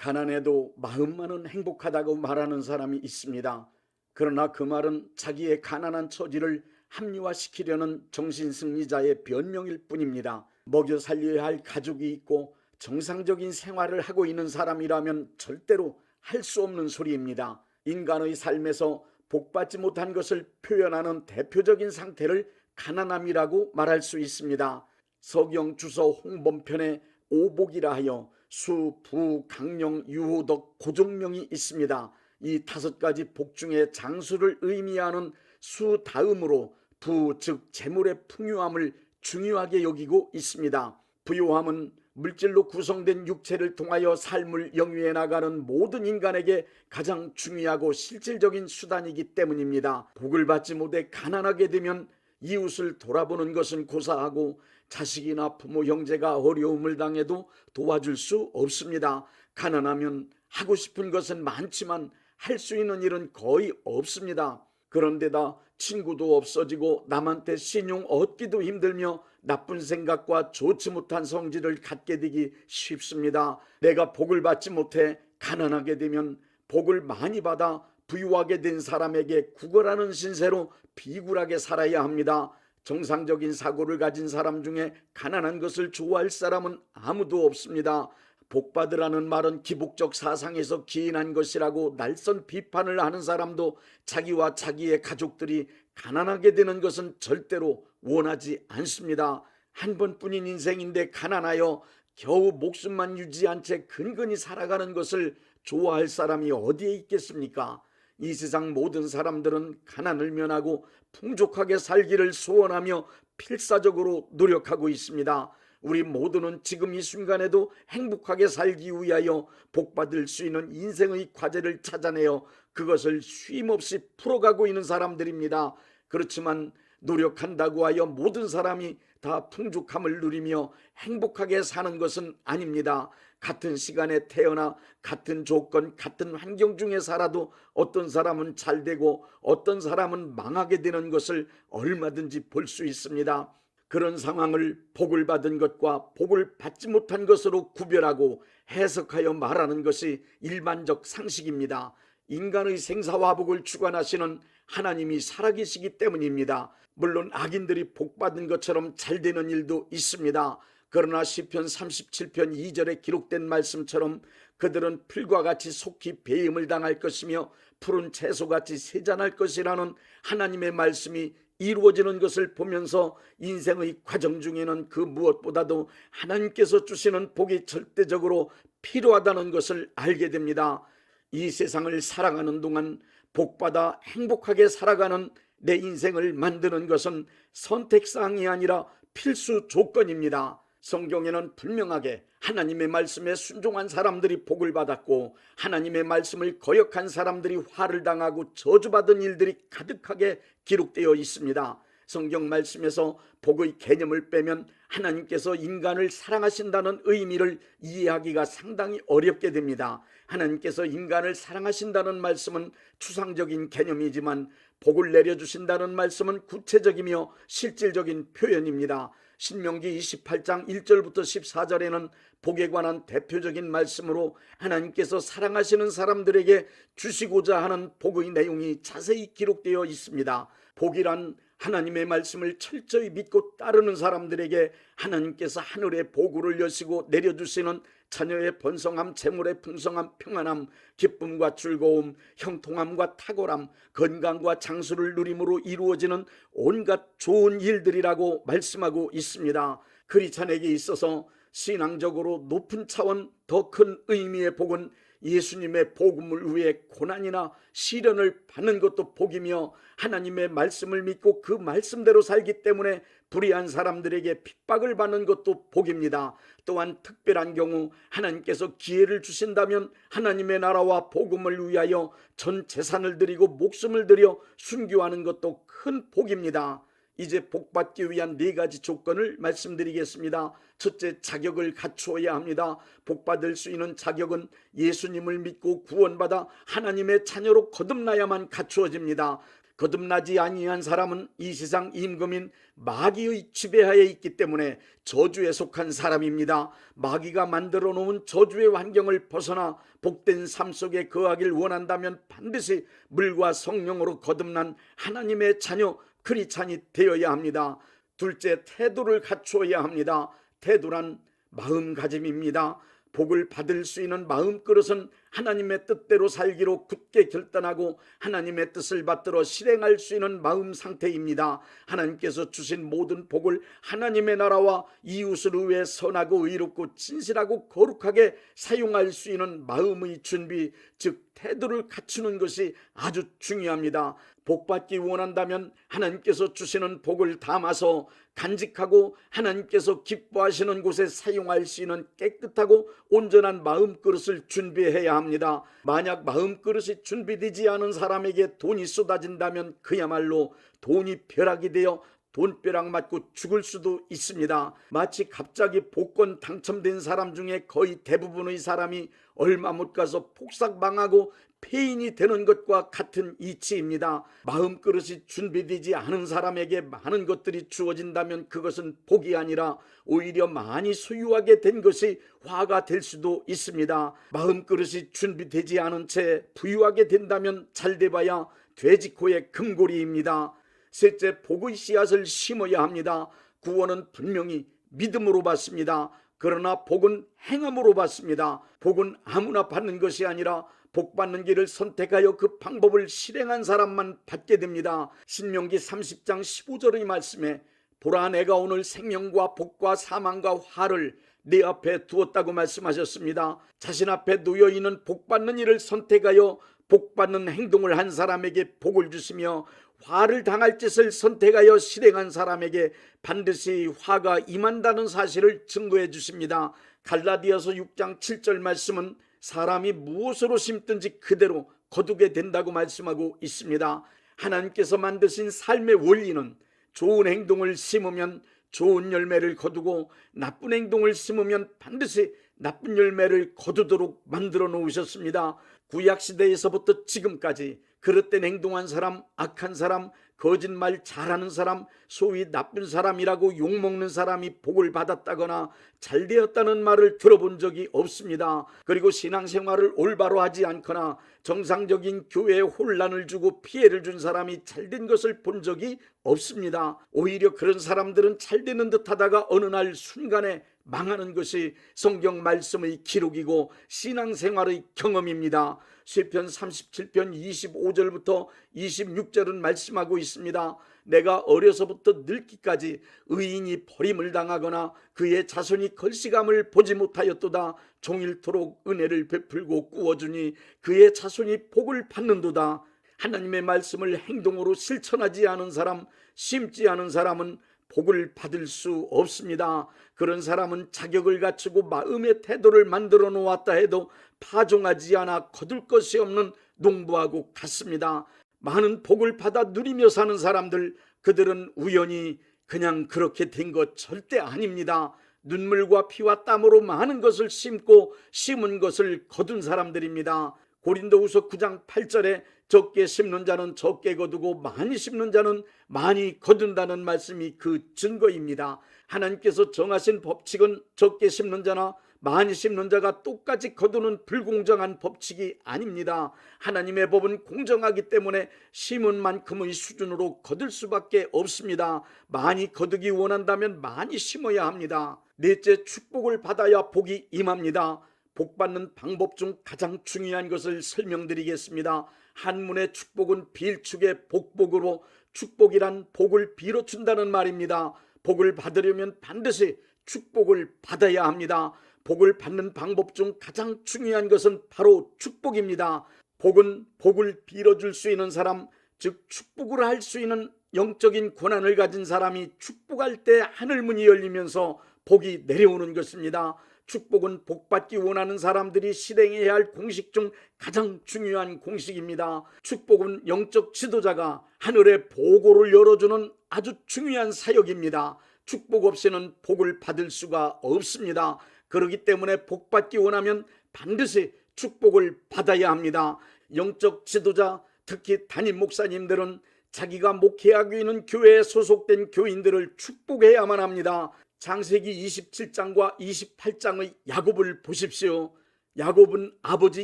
가난해도 마음만은 행복하다고 말하는 사람이 있습니다. 그러나 그 말은 자기의 가난한 처지를 합리화시키려는 정신승리자의 변명일 뿐입니다. 먹여 살려야 할 가족이 있고 정상적인 생활을 하고 있는 사람이라면 절대로 할 수 없는 소리입니다. 인간의 삶에서 복받지 못한 것을 표현하는 대표적인 상태를 가난함이라고 말할 수 있습니다. 서경 주서 홍범편에 오복이라 하여 수, 부, 강령, 유호덕, 고종명이 있습니다. 이 다섯 가지 복 중에 장수를 의미하는 수 다음으로 부, 즉 재물의 풍요함을 중요하게 여기고 있습니다. 부요함은 물질로 구성된 육체를 통하여 삶을 영위해 나가는 모든 인간에게 가장 중요하고 실질적인 수단이기 때문입니다. 복을 받지 못해 가난하게 되면 이웃을 돌아보는 것은 고사하고 자식이나 부모 형제가 어려움을 당해도 도와줄 수 없습니다. 가난하면 하고 싶은 것은 많지만 할 수 있는 일은 거의 없습니다. 그런데다 친구도 없어지고 남한테 신용 얻기도 힘들며 나쁜 생각과 좋지 못한 성질을 갖게 되기 쉽습니다. 내가 복을 받지 못해 가난하게 되면 복을 많이 받아 부유하게 된 사람에게 구걸하는 신세로 비굴하게 살아야 합니다. 정상적인 사고를 가진 사람 중에 가난한 것을 좋아할 사람은 아무도 없습니다. 복받으라는 말은 기복적 사상에서 기인한 것이라고 날선 비판을 하는 사람도 자기와 자기의 가족들이 가난하게 되는 것은 절대로 원하지 않습니다. 한 번뿐인 인생인데 가난하여 겨우 목숨만 유지한 채 근근히 살아가는 것을 좋아할 사람이 어디에 있겠습니까? 이 세상 모든 사람들은 가난을 면하고 풍족하게 살기를 소원하며 필사적으로 노력하고 있습니다. 우리 모두는 지금 이 순간에도 행복하게 살기 위하여 복받을 수 있는 인생의 과제를 찾아내어 그것을 쉼없이 풀어가고 있는 사람들입니다. 그렇지만 노력한다고 하여 모든 사람이 다 풍족함을 누리며 행복하게 사는 것은 아닙니다. 같은 시간에 태어나 같은 조건, 같은 환경 중에 살아도 어떤 사람은 잘 되고 어떤 사람은 망하게 되는 것을 얼마든지 볼 수 있습니다. 그런 상황을 복을 받은 것과 복을 받지 못한 것으로 구별하고 해석하여 말하는 것이 일반적 상식입니다. 인간의 생사화복을 주관하시는 하나님이 살아계시기 때문입니다. 물론 악인들이 복받은 것처럼 잘 되는 일도 있습니다. 그러나 시편 37편 2절에 기록된 말씀처럼 그들은 풀과 같이 속히 배임을 당할 것이며 푸른 채소같이 세잔할 것이라는 하나님의 말씀이 이루어지는 것을 보면서 인생의 과정 중에는 그 무엇보다도 하나님께서 주시는 복이 절대적으로 필요하다는 것을 알게 됩니다. 이 세상을 살아가는 동안 복받아 행복하게 살아가는 내 인생을 만드는 것은 선택사항이 아니라 필수 조건입니다. 성경에는 분명하게 하나님의 말씀에 순종한 사람들이 복을 받았고 하나님의 말씀을 거역한 사람들이 화를 당하고 저주받은 일들이 가득하게 기록되어 있습니다. 성경 말씀에서 복의 개념을 빼면 하나님께서 인간을 사랑하신다는 의미를 이해하기가 상당히 어렵게 됩니다. 하나님께서 인간을 사랑하신다는 말씀은 추상적인 개념이지만 복을 내려주신다는 말씀은 구체적이며 실질적인 표현입니다. 신명기 28장 1절부터 14절에는 복에 관한 대표적인 말씀으로 하나님께서 사랑하시는 사람들에게 주시고자 하는 복의 내용이 자세히 기록되어 있습니다. 복이란 하나님의 말씀을 철저히 믿고 따르는 사람들에게 하나님께서 하늘의 보구를 여시고 내려주시는 자녀의 번성함, 재물의 풍성함, 평안함, 기쁨과 즐거움, 형통함과 탁월함, 건강과 장수를 누림으로 이루어지는 온갖 좋은 일들이라고 말씀하고 있습니다. 크리스찬에게 있어서 신앙적으로 높은 차원 더 큰 의미의 복은 예수님의 복음을 위해 고난이나 시련을 받는 것도 복이며 하나님의 말씀을 믿고 그 말씀대로 살기 때문에 불의한 사람들에게 핍박을 받는 것도 복입니다. 또한 특별한 경우 하나님께서 기회를 주신다면 하나님의 나라와 복음을 위하여 전 재산을 드리고 목숨을 들여 순교하는 것도 큰 복입니다. 이제 복받기 위한 4가지 조건을 말씀드리겠습니다. 첫째, 자격을 갖추어야 합니다. 복받을 수 있는 자격은 예수님을 믿고 구원받아 하나님의 자녀로 거듭나야만 갖추어집니다. 거듭나지 아니한 사람은 이 세상 임금인 마귀의 지배하에 있기 때문에 저주에 속한 사람입니다. 마귀가 만들어 놓은 저주의 환경을 벗어나 복된 삶 속에 거하길 원한다면 반드시 물과 성령으로 거듭난 하나님의 자녀 크리스찬이 되어야 합니다. 둘째, 태도를 갖추어야 합니다. 태도란 마음가짐입니다. 복을 받을 수 있는 마음그릇은 하나님의 뜻대로 살기로 굳게 결단하고 하나님의 뜻을 받들어 실행할 수 있는 마음 상태입니다. 하나님께서 주신 모든 복을 하나님의 나라와 이웃을 위해 선하고 의롭고 진실하고 거룩하게 사용할 수 있는 마음의 준비, 즉 태도를 갖추는 것이 아주 중요합니다. 복받기 원한다면 하나님께서 주시는 복을 담아서 간직하고 하나님께서 기뻐하시는 곳에 사용할 수 있는 깨끗하고 온전한 마음그릇을 준비해야 합니다. 만약 마음그릇이 준비되지 않은 사람에게 돈이 쏟아진다면 그야말로 돈이 벼락이 되어 돈벼락 맞고 죽을 수도 있습니다. 마치 갑자기 복권 당첨된 사람 중에 거의 대부분의 사람이 얼마 못 가서 폭삭 망하고 폐인이 되는 것과 같은 이치입니다. 마음그릇이 준비되지 않은 사람에게 많은 것들이 주어진다면 그것은 복이 아니라 오히려 많이 소유하게 된 것이 화가 될 수도 있습니다. 마음그릇이 준비되지 않은 채 부유하게 된다면 잘돼봐야 돼지코의 금고리입니다. 셋째, 복의 씨앗을 심어야 합니다. 구원은 분명히 믿음으로 받습니다. 그러나 복은 행함으로 받습니다. 복은 아무나 받는 것이 아니라 복 받는 길을 선택하여 그 방법을 실행한 사람만 받게 됩니다. 신명기 30장 15절의 말씀에 보라, 내가 오늘 생명과 복과 사망과 화를 네 앞에 두었다고 말씀하셨습니다. 자신 앞에 놓여있는 복 받는 일을 선택하여 복 받는 행동을 한 사람에게 복을 주시며 화를 당할 짓을 선택하여 실행한 사람에게 반드시 화가 임한다는 사실을 증거해 주십니다. 갈라디아서 6장 7절 말씀은 사람이 무엇으로 심든지 그대로 거두게 된다고 말씀하고 있습니다. 하나님께서 만드신 삶의 원리는 좋은 행동을 심으면 좋은 열매를 거두고 나쁜 행동을 심으면 반드시 나쁜 열매를 거두도록 만들어 놓으셨습니다. 구약시대에서부터 지금까지 그릇된 행동한 사람, 악한 사람, 거짓말 잘하는 사람, 소위 나쁜 사람이라고 욕먹는 사람이 복을 받았다거나 잘되었다는 말을 들어본 적이 없습니다. 그리고 신앙생활을 올바로 하지 않거나 정상적인 교회에 혼란을 주고 피해를 준 사람이 잘된 것을 본 적이 없습니다. 오히려 그런 사람들은 잘되는 듯 하다가 어느 날 순간에 망하는 것이 성경 말씀의 기록이고 신앙생활의 경험입니다. 시편 37편 25절부터 26절은 말씀하고 있습니다. 내가 어려서부터 늙기까지 의인이 버림을 당하거나 그의 자손이 걸시감을 보지 못하였도다. 종일토록 은혜를 베풀고 꾸어주니 그의 자손이 복을 받는도다. 하나님의 말씀을 행동으로 실천하지 않은 사람, 심지 않은 사람은 복을 받을 수 없습니다. 그런 사람은 자격을 갖추고 마음의 태도를 만들어 놓았다 해도 파종하지 않아 거둘 것이 없는 농부하고 같습니다. 많은 복을 받아 누리며 사는 사람들, 그들은 우연히 그냥 그렇게 된 것 절대 아닙니다. 눈물과 피와 땀으로 많은 것을 심고 심은 것을 거둔 사람들입니다. 고린도후서 9장 8절에 적게 심는 자는 적게 거두고 많이 심는 자는 많이 거둔다는 말씀이 그 증거입니다. 하나님께서 정하신 법칙은 적게 심는 자나 많이 심는 자가 똑같이 거두는 불공정한 법칙이 아닙니다. 하나님의 법은 공정하기 때문에 심은 만큼의 수준으로 거둘 수밖에 없습니다. 많이 거두기 원한다면 많이 심어야 합니다. 넷째, 축복을 받아야 복이 임합니다. 복 받는 방법 중 가장 중요한 것을 설명드리겠습니다. 한문의 축복은 빌축의 복복으로 축복이란 복을 빌어준다는 말입니다. 복을 받으려면 반드시 축복을 받아야 합니다. 복을 받는 방법 중 가장 중요한 것은 바로 축복입니다. 복은 복을 빌어줄 수 있는 사람, 즉 축복을 할 수 있는 영적인 권한을 가진 사람이 축복할 때 하늘문이 열리면서 복이 내려오는 것입니다. 축복은 복받기 원하는 사람들이 실행해야 할 공식 중 가장 중요한 공식입니다. 축복은 영적 지도자가 하늘의 보고를 열어주는 아주 중요한 사역입니다. 축복 없이는 복을 받을 수가 없습니다. 그렇기 때문에 복받기 원하면 반드시 축복을 받아야 합니다. 영적 지도자, 특히 담임 목사님들은 자기가 목회하고 있는 교회에 소속된 교인들을 축복해야만 합니다. 창세기 27장과 28장의 야곱을 보십시오. 야곱은 아버지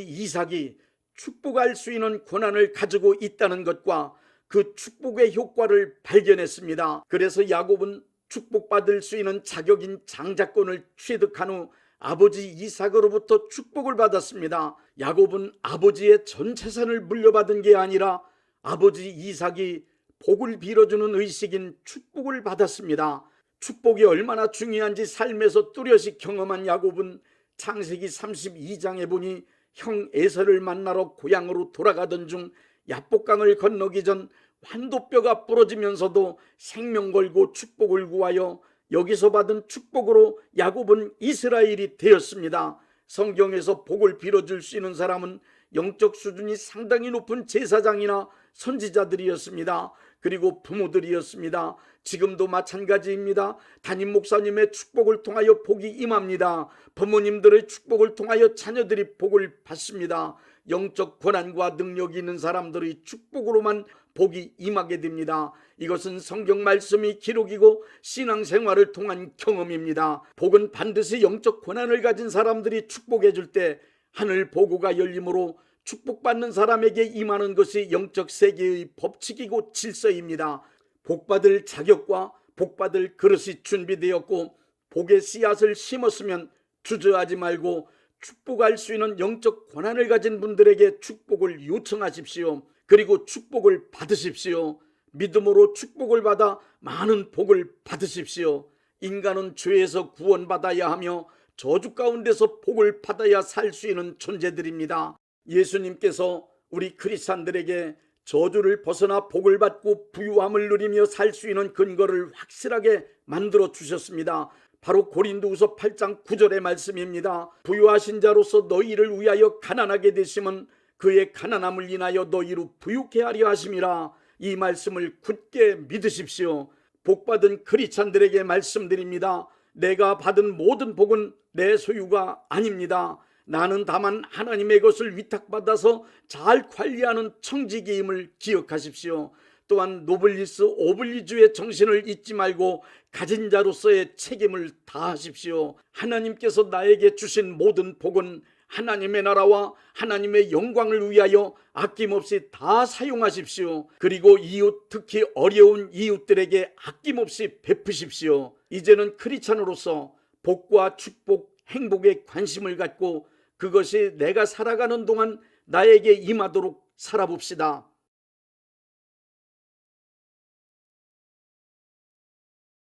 이삭이 축복할 수 있는 권한을 가지고 있다는 것과 그 축복의 효과를 발견했습니다. 그래서 야곱은 축복받을 수 있는 자격인 장자권을 취득한 후 아버지 이삭으로부터 축복을 받았습니다. 야곱은 아버지의 전 재산을 물려받은 게 아니라 아버지 이삭이 복을 빌어주는 의식인 축복을 받았습니다. 축복이 얼마나 중요한지 삶에서 뚜렷이 경험한 야곱은 창세기 32장에 보니 형 에서를 만나러 고향으로 돌아가던 중 야복강을 건너기 전 환도뼈가 부러지면서도 생명 걸고 축복을 구하여 여기서 받은 축복으로 야곱은 이스라엘이 되었습니다. 성경에서 복을 빌어줄 수 있는 사람은 영적 수준이 상당히 높은 제사장이나 선지자들이었습니다. 그리고 부모들이었습니다. 지금도 마찬가지입니다. 담임 목사님의 축복을 통하여 복이 임합니다. 부모님들의 축복을 통하여 자녀들이 복을 받습니다. 영적 권한과 능력이 있는 사람들의 축복으로만 복이 임하게 됩니다. 이것은 성경 말씀이 기록이고 신앙생활을 통한 경험입니다. 복은 반드시 영적 권한을 가진 사람들이 축복해 줄 때 하늘 보고가 열리므로 축복받는 사람에게 임하는 것이 영적 세계의 법칙이고 질서입니다. 복받을 자격과 복받을 그릇이 준비되었고 복의 씨앗을 심었으면 주저하지 말고 축복할 수 있는 영적 권한을 가진 분들에게 축복을 요청하십시오. 그리고 축복을 받으십시오. 믿음으로 축복을 받아 많은 복을 받으십시오. 인간은 죄에서 구원받아야 하며 저주 가운데서 복을 받아야 살 수 있는 존재들입니다. 예수님께서 우리 크리스찬들에게 저주를 벗어나 복을 받고 부유함을 누리며 살 수 있는 근거를 확실하게 만들어 주셨습니다. 바로 고린도후서 8장 9절의 말씀입니다. 부유하신 자로서 너희를 위하여 가난하게 되심은 그의 가난함을 인하여 너희로 부유케 하려 하심이라. 이 말씀을 굳게 믿으십시오. 복받은 크리스찬들에게 말씀드립니다. 내가 받은 모든 복은 내 소유가 아닙니다. 나는 다만 하나님의 것을 위탁받아서 잘 관리하는 청지기임을 기억하십시오. 또한 노블리스 오블리주의 정신을 잊지 말고 가진 자로서의 책임을 다하십시오. 하나님께서 나에게 주신 모든 복은 하나님의 나라와 하나님의 영광을 위하여 아낌없이 다 사용하십시오. 그리고 이웃, 특히 어려운 이웃들에게 아낌없이 베푸십시오. 이제는 크리스찬으로서 복과 축복, 행복에 관심을 갖고 그것이 내가 살아가는 동안 나에게 임하도록 살아봅시다.